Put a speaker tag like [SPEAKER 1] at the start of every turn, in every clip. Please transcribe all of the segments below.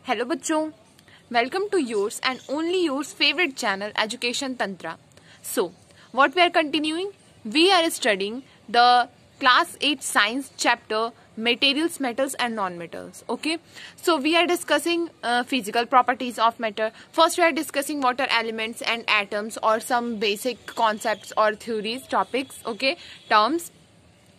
[SPEAKER 1] Hello बच्चों, welcome to yours and only yours favorite channel Education Tantra. So, what we are continuing? We are studying the class 8 science chapter materials, metals and non-metals. Okay, so we are discussing physical properties of matter. First we are discussing what are elements and atoms or some basic concepts or theories, topics, okay, terms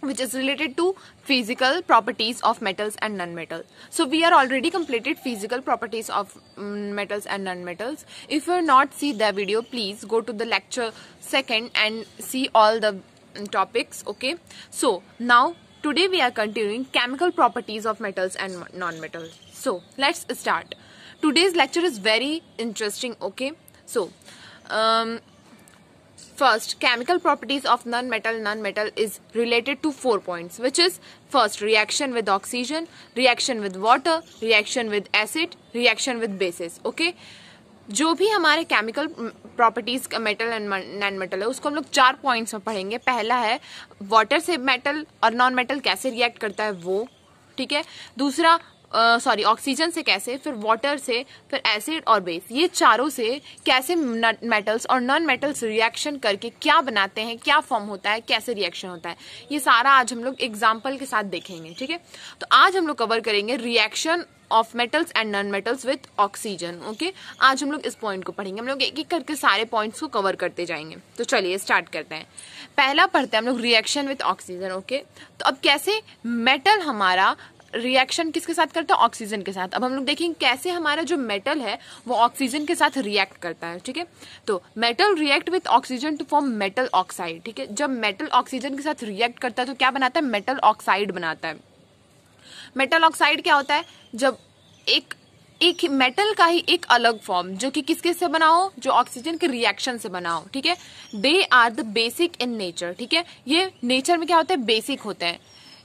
[SPEAKER 1] which is related to physical properties of metals and non-metal. So we are already completed physical properties of metals and non-metals. If you have not seen the video, please go to the lecture second and see all the topics. Okay, so now today we are continuing chemical properties of metals and non-metals. So let's start. Today's lecture is very interesting. Okay, so first, chemical properties of non-metal is related to 4 points, which is first reaction with oxygen, reaction with water, reaction with acid, reaction with bases. Okay, जो भी हमारे chemical properties का metal and non metal है उसको हम लोग 4 points में पढ़ेंगे. पहला है वाटर से मेटल और नॉन मेटल कैसे रिएक्ट करता है वो, ठीक है. दूसरा ऑक्सीजन से कैसे, फिर वाटर से, फिर एसिड और बेस, ये चारों से कैसे मेटल्स और नॉन मेटल्स रिएक्शन करके क्या बनाते हैं, क्या फॉर्म होता है, कैसे रिएक्शन होता है, ये सारा आज हम लोग एग्जांपल के साथ देखेंगे. ठीक है, तो आज हम लोग कवर करेंगे reaction of metals and non metals with oxygen. Okay, आज हम लोग इस पॉइंट को पढ़ेंगे. हम लोग एक एक करके सारे पॉइंट्स को कवर करते जाएंगे. तो चलिए स्टार्ट करते हैं. पहला पढ़ते हैं हम लोग रिएक्शन विथ ऑक्सीजन. ओके, तो अब कैसे मेटल हमारा रिएक्शन किसके साथ करता है, ऑक्सीजन के साथ. अब हम लोग देखेंगे कैसे हमारा जो मेटल है वो ऑक्सीजन के साथ रिएक्ट करता है. ठीक है, तो metal react with oxygen to form metal oxide. ठीक है, जब मेटल ऑक्सीजन के साथ रिएक्ट करता है तो क्या बनाता है, मेटल ऑक्साइड बनाता है. मेटल ऑक्साइड क्या होता है, जब एक मेटल का ही एक अलग फॉर्म जो कि किसके से बना हो, जो ऑक्सीजन के रिएक्शन से बना हो. ठीक है, they are the basic in nature. ठीक है, ये नेचर में क्या होता है, बेसिक होते हैं.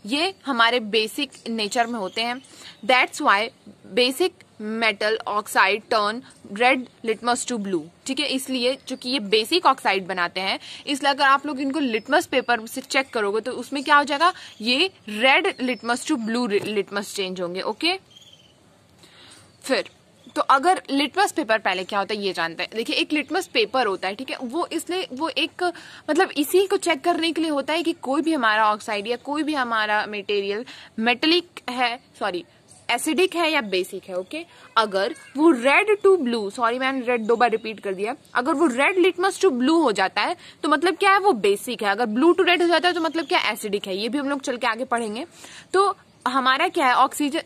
[SPEAKER 1] ये हमारे बेसिक नेचर में होते हैं. That's why basic metal oxide turn red litmus to blue. ठीक है, इसलिए चूंकि ये बेसिक ऑक्साइड बनाते हैं, इसलिए अगर आप लोग इनको लिटमस पेपर से चेक करोगे तो उसमें क्या हो जाएगा, ये red litmus to blue litmus change होंगे. ओके, फिर तो अगर लिटमस पेपर पहले क्या होता है ये जानते हैं. देखिए, एक लिटमस पेपर होता है, ठीक है, वो इसलिए वो एक मतलब इसी को चेक करने के लिए होता है कि कोई भी हमारा ऑक्साइड या कोई भी हमारा मटेरियल मेटेलिक है, एसिडिक है या बेसिक है. ओके, अगर वो रेड टू ब्लू, मैंने रेड 2 बार रिपीट कर दिया, अगर वो रेड लिटमस टू ब्लू हो जाता है तो मतलब क्या है, वो बेसिक है. अगर ब्लू टू रेड हो जाता है तो मतलब क्या, एसिडिक है. ये भी हम लोग चल के आगे पढ़ेंगे. तो हमारा क्या है, ऑक्सीजन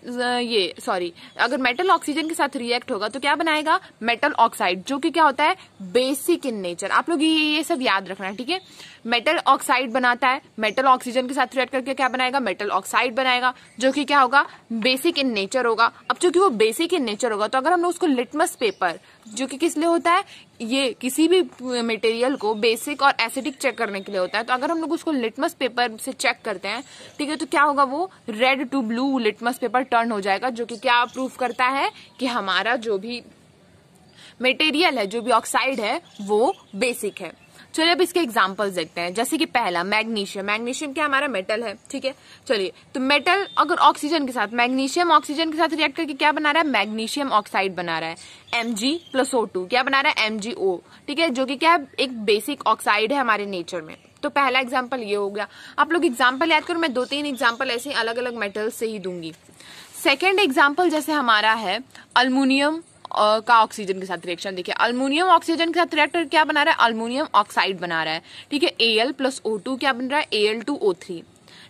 [SPEAKER 1] अगर मेटल ऑक्सीजन के साथ रिएक्ट होगा तो क्या बनाएगा, मेटल ऑक्साइड, जो कि क्या होता है, बेसिक इन नेचर. आप लोग ये सब याद रखना. ठीक है, मेटल ऑक्साइड बनाता है, मेटल ऑक्सीजन के साथ रिएक्ट करके क्या बनाएगा, मेटल ऑक्साइड बनाएगा, जो कि क्या होगा, बेसिक इन नेचर होगा. अब चूंकि वो बेसिक इन नेचर होगा तो अगर हम लोग उसको लिटमस पेपर, जो कि किस लिए होता है, ये किसी भी मटेरियल को बेसिक और एसिडिक चेक करने के लिए होता है, तो अगर हम लोग उसको लिटमस पेपर से चेक करते हैं, ठीक है, तो क्या होगा, वो red to blue litmus paper turn हो जाएगा, जो कि क्या प्रूफ करता है कि हमारा जो भी मटेरियल है, जो भी ऑक्साइड है, वो बेसिक है. चलिए अब इसके एग्जांपल्स देखते हैं. जैसे कि पहला मैग्नीशियम. मैग्नीशियम क्या हमारा मेटल है. ठीक है, चलिए, तो मेटल अगर ऑक्सीजन के साथ, मैग्नीशियम ऑक्सीजन के साथ रिएक्ट करके क्या बना रहा है, मैग्नीशियम ऑक्साइड बना रहा है. Mg+O2 क्या बना रहा है, MgO. ठीक है, जो कि क्या है, एक बेसिक ऑक्साइड है हमारे नेचर में. तो पहला एग्जाम्पल ये हो गया. आप लोग एग्जाम्पल याद करो, मैं 2-3 एग्जाम्पल ऐसे अलग अलग मेटल्स से ही दूंगी. सेकेंड एग्जाम्पल जैसे हमारा है अल्मोनियम का ऑक्सीजन के साथ रिएक्शन. देखिए, अल्मोनियम ऑक्सीजन के साथ रिएक्ट करके क्या बना रहा है, अल्मोनियम ऑक्साइड बना रहा है. ठीक है, Al+O2 क्या बन रहा है, Al2O3.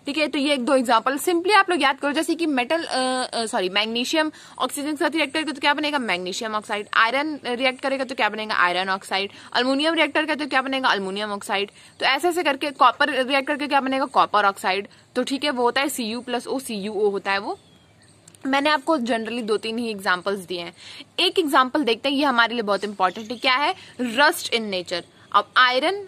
[SPEAKER 1] ठीक है, तो ये 1-2 एग्जांपल सिंपली आप लोग याद करो. जैसे कि मैग्नीशियम ऑक्सीजन के साथ रिएक्ट करेगा तो क्या बनेगा, मैग्नीशियम ऑक्साइड. आयरन रिएक्ट करेगा तो क्या बनेगा, आयरन ऑक्साइड. अल्मोनियम रिएक्ट करेगा तो क्या बनेगा, अल्मोनियम ऑक्साइड. तो ऐसे ऐसे करके कॉपर रिएक्ट करके क्या बनेगा, कॉपर ऑक्साइड. तो ठीक है, वो होता है Cu+O, CuO होता है वो. मैंने आपको जनरली 2-3 ही एग्जांपल्स दिए हैं. एक एग्जांपल देखते हैं, ये हमारे लिए बहुत इंपॉर्टेंट है. क्या है, रस्ट इन नेचर. अब आयरन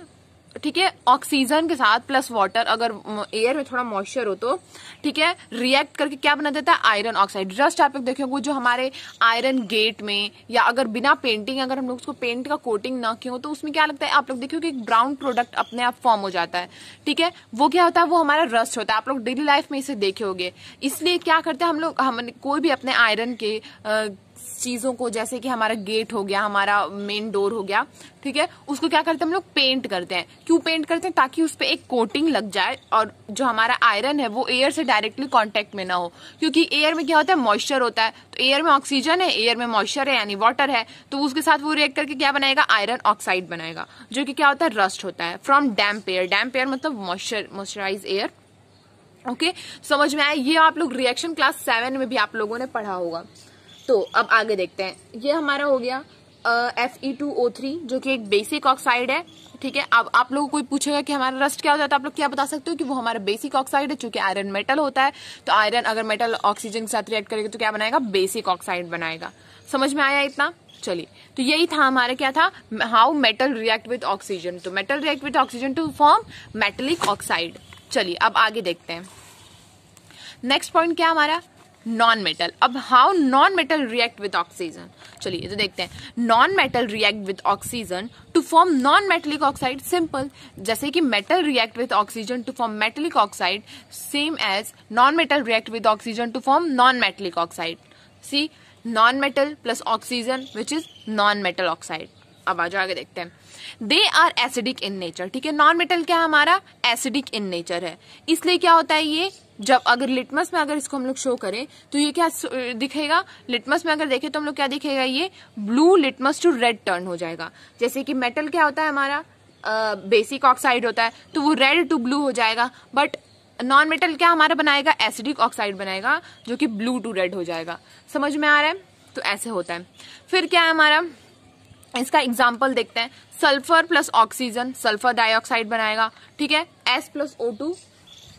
[SPEAKER 1] ठीक है, ऑक्सीजन के साथ प्लस वाटर, अगर एयर में थोड़ा मॉइस्चर हो तो ठीक है, रिएक्ट करके क्या बना देता है, आयरन ऑक्साइड। रस्ट आप लोग देखोगे जो हमारे आयरन गेट में, या अगर बिना पेंटिंग, अगर हम लोग उसको पेंट का कोटिंग ना किया हो तो उसमें क्या लगता है, आप लोग देखोगे एक ब्राउन प्रोडक्ट अपने आप फॉर्म हो जाता है। ठीक है, वो क्या होता है, वो हमारा रस्ट होता है। आप लोग डेली लाइफ में इसे देखे होगे। इसलिए क्या करते हैं हम लोग, हम कोई भी अपने आयरन के चीजों को, जैसे कि हमारा गेट हो गया, हमारा मेन डोर हो गया, ठीक है, उसको क्या करते हैं हम लोग, पेंट करते हैं। क्यों पेंट करते हैं? ताकि उस पर एक कोटिंग लग जाए और जो हमारा आयरन है वो एयर से डायरेक्टली कांटेक्ट में ना हो, क्योंकि एयर में क्या होता है, मॉइस्चर होता है। तो एयर में ऑक्सीजन है, एयर में मॉइस्चर है यानी वाटर है, तो उसके साथ वो रिएक्ट करके क्या बनाएगा, आयरन ऑक्साइड बनाएगा, जो कि क्या होता है, रस्ट होता है from damp air. Damp air मतलब मॉइस्चराइज एयर। ओके, समझ में आया? ये आप लोग रिएक्शन क्लास 7 में भी आप लोगों ने पढ़ा होगा। तो अब आगे देखते हैं। ये हमारा हो गया Fe2O3 जो कि एक बेसिक ऑक्साइड है, ठीक है। अब आप लोगों को कोई पूछेगा कि हमारा रस्ट क्या होता है, तो आप लोग क्या बता सकते हो कि वो हमारा बेसिक ऑक्साइड है, चूंकि आयरन मेटल होता है। तो आयरन अगर मेटल ऑक्सीजन के साथ रिएक्ट करेगा तो क्या बनाएगा, बेसिक ऑक्साइड बनाएगा। समझ में आया इतना? चलिए, तो यही था हमारा, क्या था, how metal react with oxygen. तो metal react with oxygen to form metallic oxide. चलिए अब आगे देखते हैं। नेक्स्ट पॉइंट क्या हमारा, नॉन मेटल। अब how non metal react with oxygen. चलिए तो देखते हैं। Non metal react with oxygen to form non metallic oxide. Simple, जैसे कि metal react with oxygen to form metallic oxide, same as non metal react with oxygen to form non metallic oxide. See, non metal plus oxygen which is non metal oxide. अब आ जाओ आगे देखते हैं। They are acidic in nature, ठीक है। Non metal क्या है हमारा, एसिडिक इन नेचर है। इसलिए क्या होता है, ये जब अगर लिटमस में अगर इसको हम लोग शो करें तो ये क्या दिखेगा, लिटमस में अगर देखें तो हम लोग क्या दिखेगा, ये blue litmus to red turn हो जाएगा। जैसे कि मेटल क्या होता है हमारा, बेसिक ऑक्साइड होता है, तो वो रेड टू ब्लू हो जाएगा। बट नॉन मेटल क्या हमारा बनाएगा, एसिडिक ऑक्साइड बनाएगा, जो कि ब्लू टू रेड हो जाएगा। समझ में आ रहा है? तो ऐसे होता है। फिर क्या है हमारा, इसका एग्जाम्पल देखते हैं। Sulphur plus oxygen sulphur dioxide बनाएगा, ठीक है। S+O2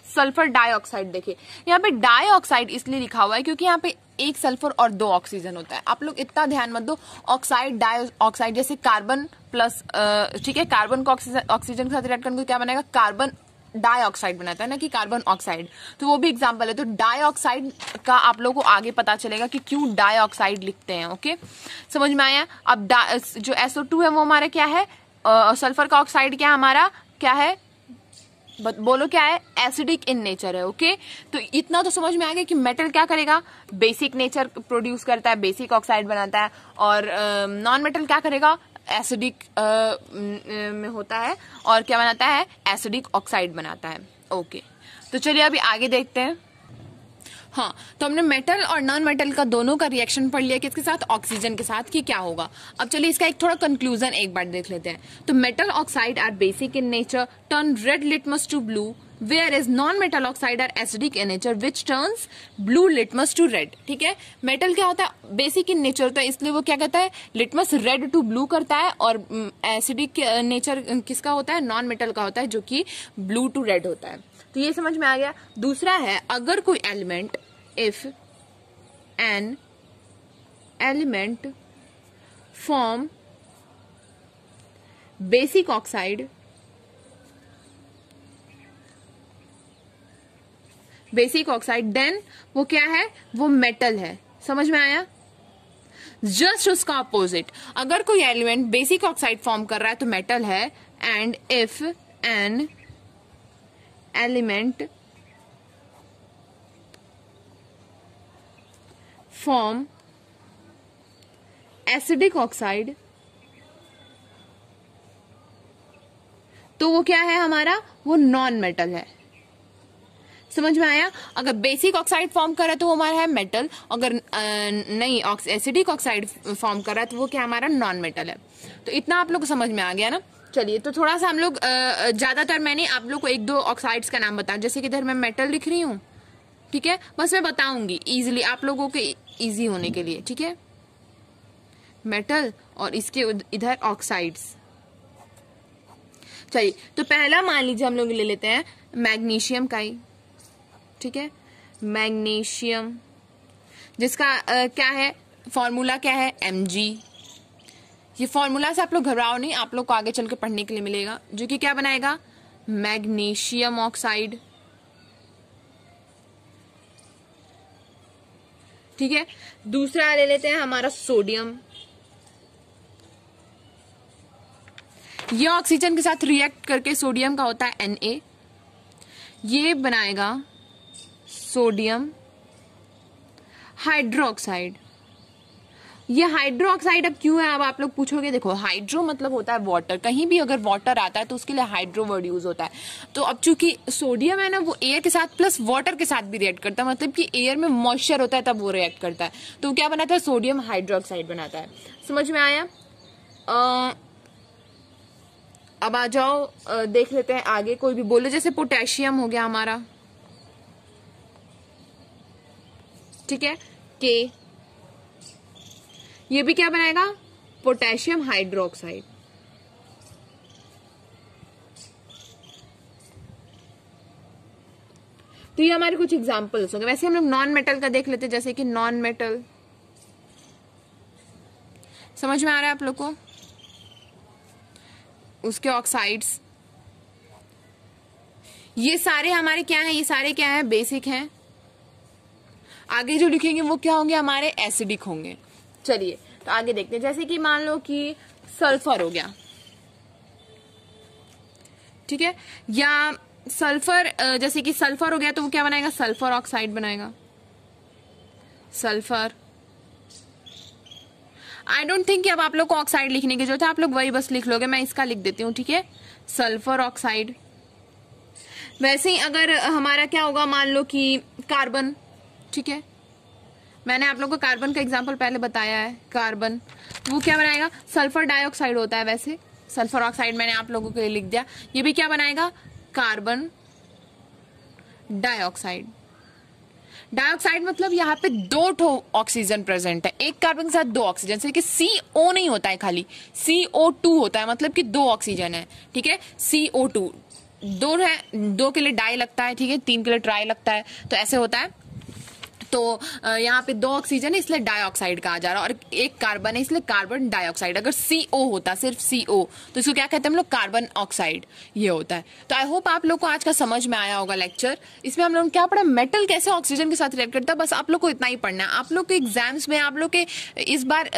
[SPEAKER 1] sulphur dioxide. देखिए यहाँ पे डाइऑक्साइड इसलिए लिखा हुआ है क्योंकि यहाँ पे एक सल्फर और 2 ऑक्सीजन होता है। आप लोग इतना ध्यान मत दो, ऑक्साइड डाइऑक्साइड जैसे कार्बन प्लस, ठीक है, कार्बन को ऑक्सीजन के साथ रिएक्ट करके क्या बनाएगा, कार्बन डाइऑक्साइड बनाता है ना कि कार्बन ऑक्साइड। तो वो भी एग्जांपल है। तो डाइऑक्साइड का आप लोगों को आगे पता चलेगा कि क्यों डाइऑक्साइड लिखते हैं। ओके, समझ में आया? अब जो SO2 है वो हमारा क्या है, सल्फर का ऑक्साइड क्या हमारा क्या है, बोलो क्या है, एसिडिक इन नेचर है। ओके, तो इतना तो समझ में आ गया कि मेटल क्या करेगा, बेसिक नेचर प्रोड्यूस करता है, बेसिक ऑक्साइड बनाता है, और नॉन मेटल क्या करेगा, एसिडिक में होता है और क्या बनाता है, एसिडिक ऑक्साइड बनाता है। ओके, तो चलिए अभी आगे देखते हैं। हाँ, तो हमने मेटल और नॉन मेटल का दोनों का रिएक्शन पढ़ लिया, किसके साथ, ऑक्सीजन के साथ, कि क्या होगा। अब चलिए इसका एक थोड़ा कंक्लूजन एक बार देख लेते हैं। तो metal oxide are basic in nature, turn red litmus to blue, whereas non-metal oxide are acidic in nature which turns blue litmus to red। ठीक है, मेटल क्या होता है, बेसिक इन नेचर होता है, इसलिए वो क्या कहता है, लिटमस रेड टू ब्लू करता है, और एसिडिक नेचर किसका होता है, नॉन मेटल का होता है, जो कि ब्लू टू रेड होता है। तो ये समझ में आ गया। दूसरा है, अगर कोई element, if an element form basic oxide, basic oxide, then वो क्या है, वो मेटल है। समझ में आया? जस्ट उसका अपोजिट, अगर कोई एलिमेंट बेसिक ऑक्साइड फॉर्म कर रहा है तो मेटल है, and if an element form acidic oxide, तो वो क्या है हमारा, वो नॉन मेटल है। समझ में आया? अगर बेसिक ऑक्साइड फॉर्म कर रहा है तो वो हमारा है मेटल, अगर नहीं एसिडिक ऑक्साइड फॉर्म कर रहा है तो वो क्या हमारा, नॉन मेटल है। तो इतना आप लोग को समझ में आ गया ना। चलिए, तो थोड़ा सा हम लोग ज्यादातर मैंने आप लोग को 1-2 ऑक्साइड्स का नाम बताया, जैसे कि इधर मैं मेटल लिख रही हूँ, ठीक है, बस मैं बताऊंगी इजिली आप लोगों के इजी होने के लिए, ठीक है, मेटल और इसके इधर ऑक्साइड्स। चलिए, तो पहला मान लीजिए हम लोग ले लेते हैं मैग्नीशियम का ही, ठीक है, मैग्नीशियम, जिसका क्या है, फॉर्मूला क्या है, Mg। ये फॉर्मूला से आप लोग घबराओ नहीं, आप लोग को आगे चल के पढ़ने के लिए मिलेगा, जो कि क्या बनाएगा, मैग्नीशियम ऑक्साइड। ठीक है, दूसरा ले लेते हैं हमारा सोडियम। ये ऑक्सीजन के साथ रिएक्ट करके सोडियम का होता है Na, ये बनाएगा सोडियम हाइड्रोक्साइड। ये हाइड्रो ऑक्साइड अब क्यों है, अब आप लोग पूछोगे। देखो हाइड्रो मतलब होता है वाटर, कहीं भी अगर वाटर आता है तो उसके लिए हाइड्रो वर्ड यूज होता है। तो अब चूंकि सोडियम है ना वो एयर के साथ प्लस वाटर के साथ भी रिएक्ट करता है, मतलब कि एयर में मॉइस्चर होता है तब वो रिएक्ट करता है, तो क्या बनाता है, सोडियम हाइड्रोक्साइड बनाता है। समझ में आया। अब आ जाओ देख लेते हैं आगे, कोई भी बोलो। जैसे पोटेशियम हो गया हमारा, ठीक है, के, ये भी क्या बनाएगा, पोटेशियम हाइड्रोक्साइड। तो ये हमारे कुछ एग्जांपल्स होंगे। वैसे हम लोग नॉन मेटल का देख लेते हैं, जैसे कि नॉन मेटल, समझ में आ रहा है आप लोग को, उसके ऑक्साइड्स, ये सारे हमारे क्या हैं, ये सारे क्या हैं, बेसिक हैं। आगे जो लिखेंगे वो क्या होंगे, हमारे एसिडिक होंगे। चलिए तो आगे देखते हैं। जैसे कि मान लो कि सल्फर हो गया, ठीक है, या सल्फर, जैसे कि सल्फर हो गया तो वो क्या बनाएगा, सल्फर ऑक्साइड बनाएगा, सल्फर। आई डोंट थिंक कि अब आप लोग को ऑक्साइड लिखने की जरूरत है, आप लोग वही बस लिख लोगे, मैं इसका लिख देती हूँ, ठीक है, सल्फर ऑक्साइड। वैसे ही अगर हमारा क्या होगा, मान लो कि कार्बन, ठीक है, मैंने आप लोगों को कार्बन का एग्जांपल पहले बताया है, कार्बन, वो क्या बनाएगा, सल्फर डाइऑक्साइड होता है। वैसे सल्फर ऑक्साइड मैंने आप लोगों के लिए लिख दिया, ये भी क्या बनाएगा, कार्बन डाइऑक्साइड। डाइऑक्साइड मतलब यहाँ पे दो ठो ऑक्सीजन प्रेजेंट है, एक कार्बन के साथ दो ऑक्सीजन, जैसे कि CO नहीं होता है, खाली CO2 होता है, मतलब कि दो ऑक्सीजन है, ठीक है, CO2 दो है, दो के लिए डाई लगता है, ठीक है, तीन के लिए ट्राई लगता है, तो ऐसे होता है। तो यहाँ पे दो ऑक्सीजन है इसलिए डाइऑक्साइड कहा जा रहा है, और एक कार्बन है इसलिए कार्बन डाइऑक्साइड। अगर CO होता, सिर्फ CO, तो इसको क्या कहते हैं हम लोग, कार्बन ऑक्साइड, ये होता है। तो आई होप आप लोग को आज का समझ में आया होगा लेक्चर। इसमें हम लोग क्या पढ़ा, मेटल कैसे ऑक्सीजन के साथ रिएक्ट करता है, बस आप लोग को इतना ही पढ़ना है। आप लोग के एग्जाम्स में, आप लोग के इस बार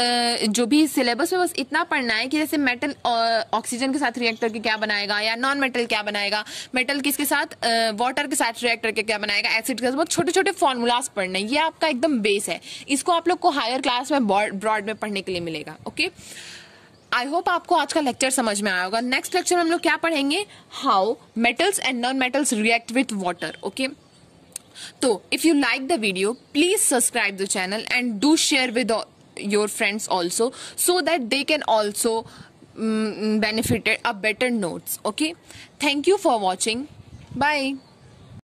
[SPEAKER 1] जो भी सिलेबस में बस इतना पढ़ना है कि जैसे मेटल ऑक्सीजन के साथ रिएक्ट करके क्या बनाएगा, या नॉन मेटल क्या बनाएगा, मेटल किसके साथ, वाटर के साथ रिएक्ट करके क्या बनाएगा, एसिड के साथ, बहुत छोटे छोटे फॉर्मूलाज पढ़ने, ये आपका एकदम बेस है। इसको आप लोग को हायर क्लास में ब्रॉड में पढ़ने के लिए मिलेगा। ओके, आई होप आपको आज का लेक्चर समझ में आया होगा। नेक्स्ट लेक्चर में हम लोग क्या पढ़ेंगे, how metals and non metals react with water. Okay, तो if you like the video please subscribe the channel and do share with your friends also, so that they can also benefit a better notes. Okay, thank you for watching. Bye.